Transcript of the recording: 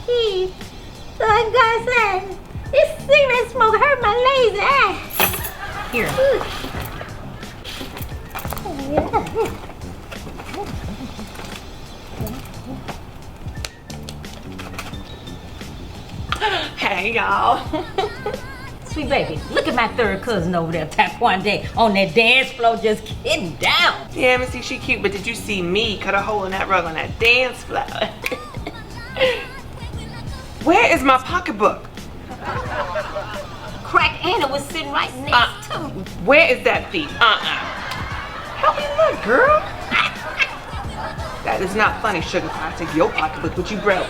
keys. So I got said, this cigarette smoke hurt my lazy eye. Here. Hey, y'all. Sweet baby, look at my third cousin over there, Taekwondo, on that dance floor just getting down. Yeah, Miss Dee, she cute, but did you see me cut a hole in that rug on that dance floor? Where is my pocketbook? Crack Anna was sitting right next to me. Where is that thief? Help me look, girl. That is not funny, Sugapie. I take your pocketbook, but you broke.